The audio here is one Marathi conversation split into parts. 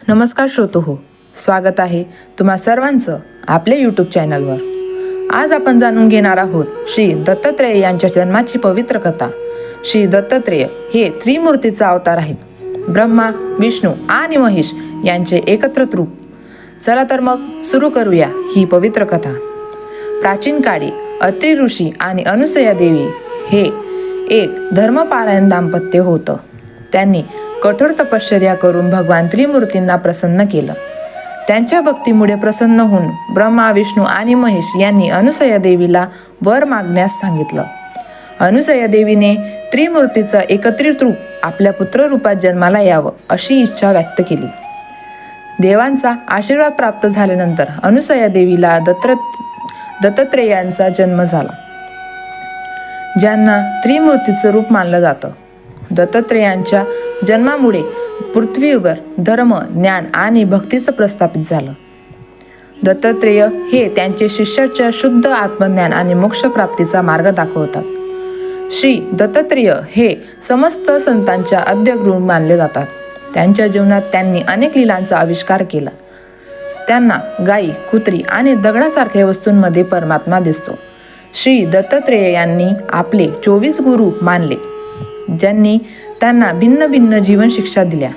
नमस्कार श्रोतो हो, स्वागत आहे तुम्हा सर्वांचं आपल्या यूट्यूब चॅनलवर. आज आपण जाणून घेणार आहोत श्री दत्तात्रेय यांच्या जन्माची पवित्र कथा. श्री दत्तात्रेय हे त्रिमूर्तीचा अवतार आहेत. ब्रह्मा, विष्णू आणि महेश यांचे एकत्रित रूप. चला तर मग सुरू करूया ही पवित्र कथा. प्राचीन काळी अत्रि ऋषी आणि अनुसया देवी हे एक धर्मपारायण दाम्पत्य होतं. त्यांनी कठोर तपश्चर्या करून भगवान त्रिमूर्तींना प्रसन्न केलं. त्यांच्या भक्तीमुळे प्रसन्न होऊन ब्रह्मा, विष्णू आणि महेश यांनी अनुसया देवीला वर मागण्यास सांगितलं. अनुसया देवीने त्रिमूर्तीचं एकत्रित रूप आपल्या पुत्ररूपात जन्माला यावं अशी इच्छा व्यक्त केली. देवांचा आशीर्वाद प्राप्त झाल्यानंतर अनुसया देवीला दत्तात्रेयांचा जन्म झाला, ज्यांना त्रिमूर्तीचं रूप मानलं जातं. दत्तात्रेयांच्या जन्मामुळे पृथ्वीवर धर्म, ज्ञान आणि भक्तीचं प्रस्थापित झालं. दत्तात्रेय हे त्यांचे शिष्याच्या शुद्ध आत्मज्ञान आणि मोक्षप्राप्तीचा मार्ग दाखवतात. श्री दत्तात्रेय हे समस्त संतांच्या आद्यगुरु मानले जातात. त्यांच्या जीवनात त्यांनी अनेक लीलांचा आविष्कार केला. त्यांना गायी, कुत्री आणि दगडासारख्या वस्तूंमध्ये परमात्मा दिसतो. श्री दत्तात्रेय यांनी आपले 24 गुरु मानले, ज्यांनी त्यांना भिन्न भिन्न जीवन शिक्षा दिल्या.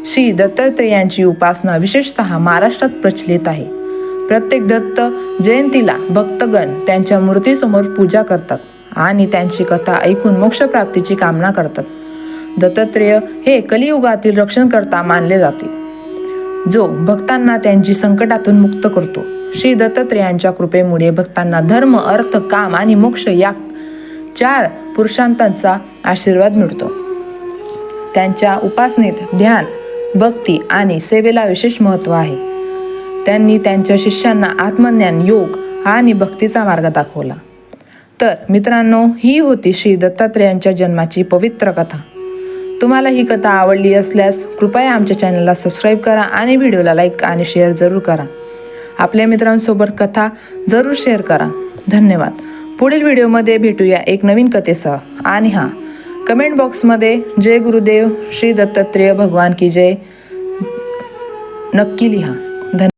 श्री दत्तात्रेयांची उपासना विशेषतः महाराष्ट्रात प्रचलित आहे. प्रत्येक दत्त जयंतीला भक्तगण त्यांच्या मूर्तीसमोर पूजा करतात आणि त्यांची कथा ऐकून मोक्षप्राप्तीची कामना करतात. दत्तात्रेय हे कलियुगातील रक्षणकर्ता मानले जाते, जो भक्तांना त्यांची संकटातून मुक्त करतो. श्री दत्तात्रेयांच्या कृपेमुळे भक्तांना धर्म, अर्थ, काम आणि मोक्ष या 4 पुरुषांतांचा आशीर्वाद मिळतो. त्यांच्या उपासनेत ध्यान, भक्ती आणि सेवेला विशेष महत्त्व आहे. त्यांनी त्यांच्या शिष्यांना आत्मज्ञान, योग आणि भक्तीचा मार्ग दाखवला. तर मित्रांनो, ही होती श्री दत्तात्रेयांच्या जन्माची पवित्र कथा. तुम्हाला ही कथा आवडली असल्यास कृपया आमच्या चॅनलला सबस्क्राईब करा आणि व्हिडिओला लाईक आणि शेअर जरूर करा. आपल्या मित्रांसोबत कथा जरूर शेअर करा. धन्यवाद. पुढील व्हिडिओमध्ये भेटूया एक नवीन कथेसह. आणि कमेंट बॉक्समध्ये जय गुरुदेव श्री दत्तात्रेय भगवान की जय नक्की लिहा.